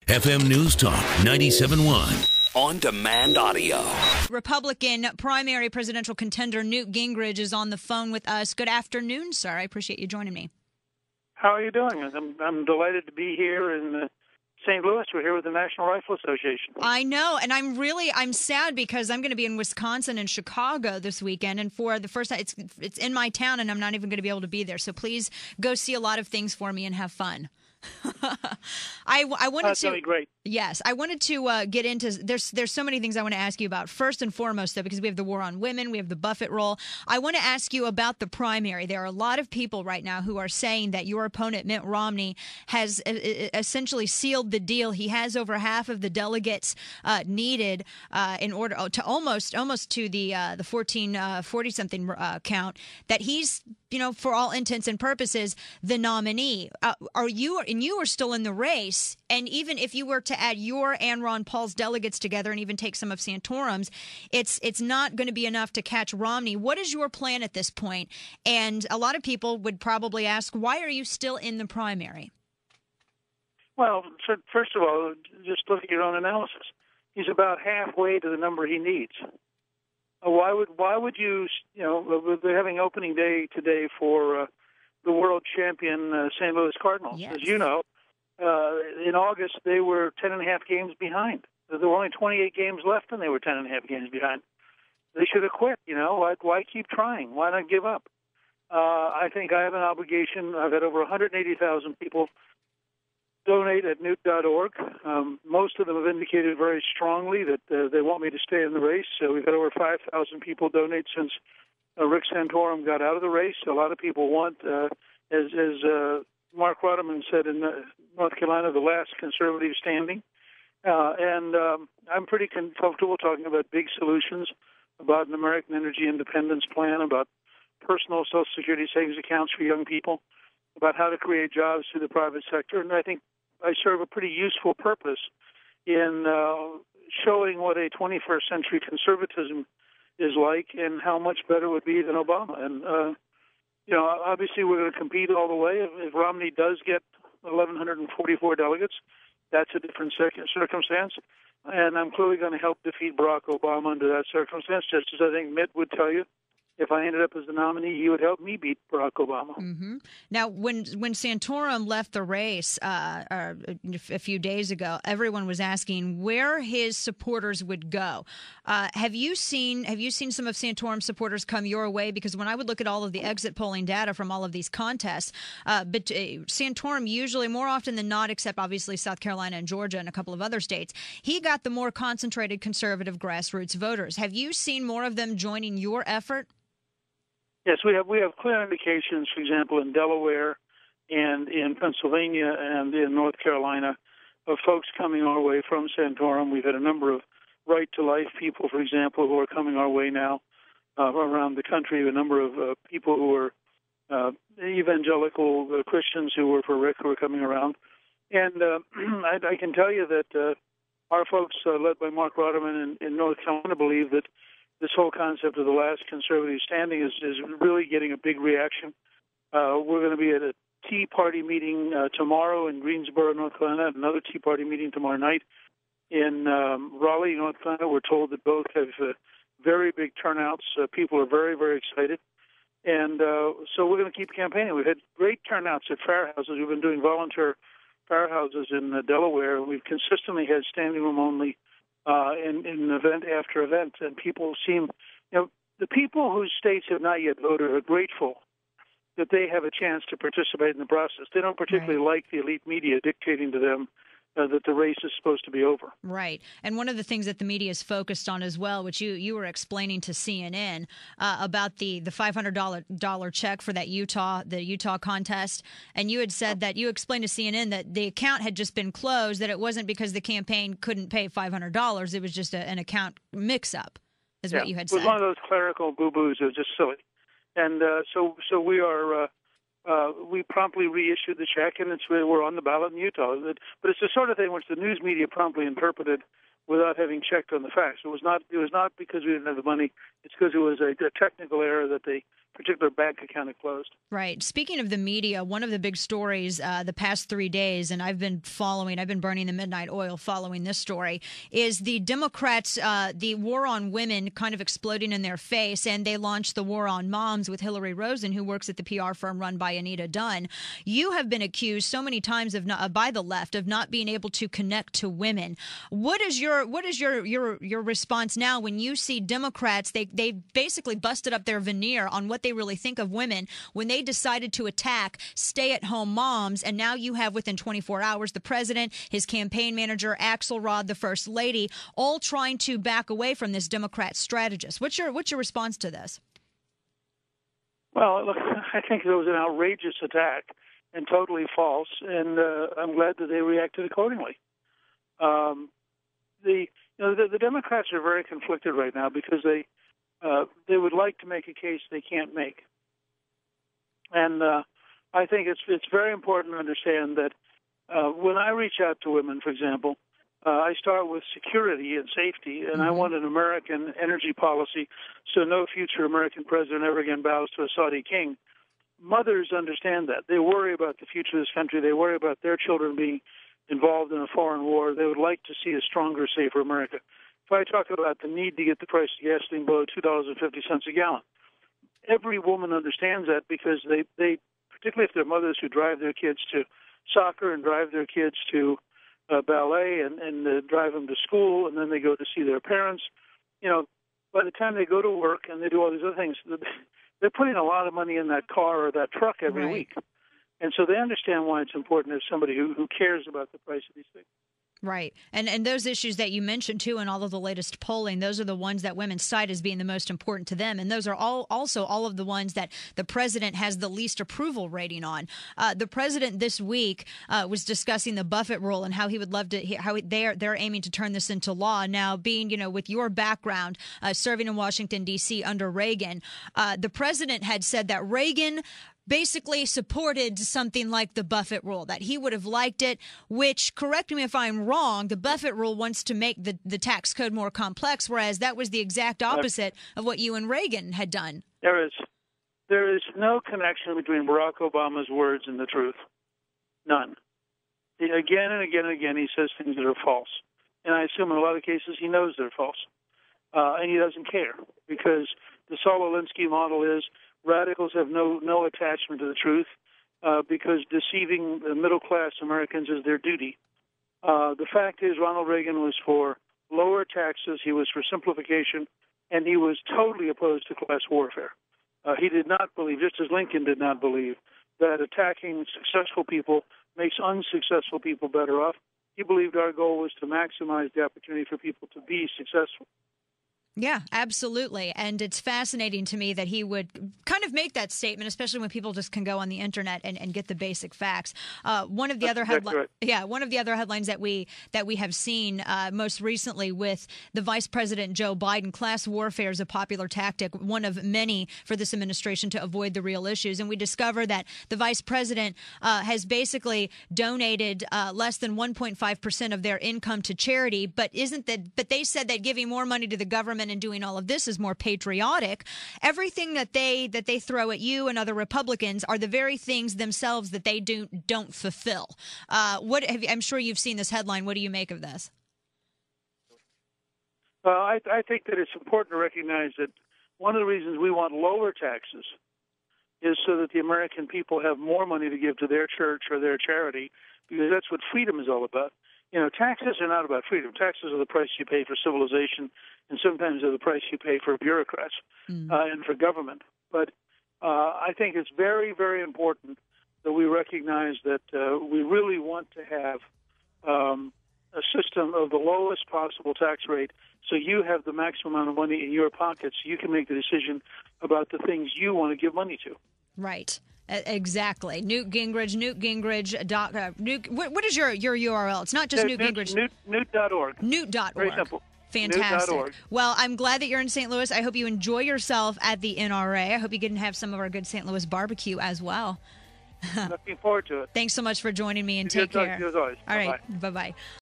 FM News Talk 97.1. On-demand audio. Republican primary presidential contender Newt Gingrich is on the phone with us. Good afternoon, sir. I appreciate you joining me. How are you doing? I'm delighted to be here in St. Louis. We're here with the National Rifle Association. I know, and I'm sad because I'm going to be in Wisconsin and Chicago this weekend, and for the first time, it's in my town, and I'm not even going to be able to be there. So please go see a lot of things for me and have fun. I wanted That's going to be great. Yes, I wanted to get into. There's so many things I want to ask you about. First and foremost, though, because we have the war on women, we have the Buffett role. I want to ask you about the primary. There are a lot of people right now who are saying that your opponent Mitt Romney has essentially sealed the deal. He has over half of the delegates needed in order to almost to the 1440 something count. That he's, for all intents and purposes, the nominee. You are still in the race, and even if you were to add your and Ron Paul's delegates together and even take some of Santorum's, it's not going to be enough to catch Romney. What is your plan at this point? And a lot of people would probably ask, why are you still in the primary? Well, first of all, just look at your own analysis. He's about halfway to the number he needs. Why would you, they're having opening day today for the world champion St. Louis Cardinals. Yes. As you know, in August they were 10.5 games behind. There were only 28 games left, and they were 10.5 games behind. They should have quit. Why keep trying? Why not give up? I think I have an obligation. I've had over 180,000 people donate at newt.org. Most of them have indicated very strongly that they want me to stay in the race. So we've had over 5,000 people donate since Rick Santorum got out of the race. A lot of people want, as Mark Rotterman said in North Carolina, the last conservative standing. And I'm pretty comfortable talking about big solutions, about an American energy independence plan, about personal Social Security savings accounts for young people, about how to create jobs through the private sector. And I think I serve a pretty useful purpose in showing what a 21st century conservatism is like and how much better it would be than Obama. And, obviously we're going to compete all the way. If Romney does get 1,144 delegates, that's a different circumstance. And I'm clearly going to help defeat Barack Obama under that circumstance, just as I think Mitt would tell you. If I ended up as the nominee, he would help me beat Barack Obama. Mm-hmm. Now, when Santorum left the race a few days ago, everyone was asking where his supporters would go. Have you seen some of Santorum's supporters come your way? Because when I would look at all of the exit polling data from all of these contests, but Santorum usually, more often than not, except obviously South Carolina and Georgia and a couple of other states, he got the more concentrated conservative grassroots voters. Have you seen more of them joining your effort? Yes, we have clear indications, for example, in Delaware and in Pennsylvania and in North Carolina, of folks coming our way from Santorum. We've had a number of right-to-life people, for example, who are coming our way now around the country, a number of people who are evangelical Christians who were for Rick who are coming around. And I can tell you that our folks, led by Mark Rotterman in North Carolina, believe that this whole concept of the last conservative standing is really getting a big reaction. We're going to be at a Tea Party meeting tomorrow in Greensboro, North Carolina, another Tea Party meeting tomorrow night in Raleigh, North Carolina. We're told that both have very big turnouts. People are very, very excited. And so we're going to keep campaigning. We've had great turnouts at fair houses. We've been doing volunteer fair houses in Delaware. We've consistently had standing room only in event after event, and people seem, the people whose states have not yet voted are grateful that they have a chance to participate in the process. They don't particularly like the elite media dictating to them that the race is supposed to be over. Right. And one of the things that the media is focused on as well, which you were explaining to CNN about the $500 check for that Utah contest. And you had said that you explained to CNN that the account had just been closed, that it wasn't because the campaign couldn't pay $500. It was just an account mix-up, is what you had said. It was one of those clerical boo-boos. It was just silly. And so we are we promptly reissued the check, and we're on the ballot in Utah. But it's the sort of thing which the news media promptly interpreted without having checked on the facts. It was not because we didn't have the money. It's because it was a technical error that the particular bank account had closed. Right. Speaking of the media, one of the big stories the past 3 days, and I've been burning the midnight oil following this story, is the Democrats, the war on women kind of exploding in their face, and they launched the war on moms with Hillary Rosen, who works at the PR firm run by Anita Dunn. You have been accused so many times of by the left of not being able to connect to women. What is your response now when you see Democrats? They basically busted up their veneer on what they really think of women when they decided to attack stay-at-home moms, and now you have within 24 hours the president, his campaign manager, Axelrod, the first lady, all trying to back away from this Democrat strategist. What's your response to this? Well, look, I think it was an outrageous attack and totally false, and I'm glad that they reacted accordingly. The Democrats are very conflicted right now because they would like to make a case they can't make. And I think it's very important to understand that when I reach out to women, for example, I start with security and safety, and I want an American energy policy so no future American president ever again bows to a Saudi king. Mothers understand that. They worry about the future of this country. They worry about their children being involved in a foreign war. They would like to see a stronger, safer America. If I talk about the need to get the price of gasoline below $2.50 a gallon, every woman understands that because they particularly if they're mothers who drive their kids to soccer and drive their kids to ballet and drive them to school, and then they go to see their parents. By the time they go to work and they do all these other things, they're putting a lot of money in that car or that truck every week. And so they understand why it's important to have somebody who cares about the price of these things. Right. And those issues that you mentioned, too, in all of the latest polling, those are the ones that women cite as being the most important to them. And those are also all of the ones that the president has the least approval rating on. The president this week was discussing the Buffett rule and how he would love to they're aiming to turn this into law. Now, being, with your background, serving in Washington, D.C. under Reagan, the president had said that Reagan basically supported something like the Buffett rule, that he would have liked it, which, correct me if I'm wrong, the Buffett rule wants to make the tax code more complex, whereas that was the exact opposite of what you and Reagan had done. There is no connection between Barack Obama's words and the truth. None. Again and again and again, he says things that are false. And I assume in a lot of cases he knows they're false. And he doesn't care because the Saul Alinsky model is radicals have no attachment to the truth because deceiving the middle-class Americans is their duty. The fact is Ronald Reagan was for lower taxes, he was for simplification, and he was totally opposed to class warfare. He did not believe, just as Lincoln did not believe, that attacking successful people makes unsuccessful people better off. He believed our goal was to maximize the opportunity for people to be successful. Yeah, absolutely. And it's fascinating to me that he would kind of make that statement, especially when people just can go on the internet and get the basic facts. One of the other headlines that we have seen most recently with the Vice President Joe Biden, class warfare is a popular tactic, one of many for this administration to avoid the real issues. And we discover that the Vice President has basically donated less than 1.5% of their income to charity, but they said that giving more money to the government and doing all of this is more patriotic. Everything that they throw at you and other Republicans are the very things themselves that they don't fulfill. I'm sure you've seen this headline. What do you make of this? Well, I think that it's important to recognize that one of the reasons we want lower taxes is so that the American people have more money to give to their church or their charity, because that's what freedom is all about. Taxes are not about freedom. Taxes are the price you pay for civilization, and sometimes they're the price you pay for bureaucrats and for government. But I think it's very, very important that we recognize that we really want to have a system of the lowest possible tax rate so you have the maximum amount of money in your pockets so you can make the decision about the things you want to give money to. Right. Exactly. Newt Gingrich. What is your URL? It's not just Newt Gingrich. Newt.org. Newt.org. Very simple. Fantastic. Newt.org. Well, I'm glad that you're in St. Louis. I hope you enjoy yourself at the NRA. I hope you get to have some of our good St. Louis barbecue as well. Looking forward to it. Thanks so much for joining me, and take care. As always. All right. Bye-bye.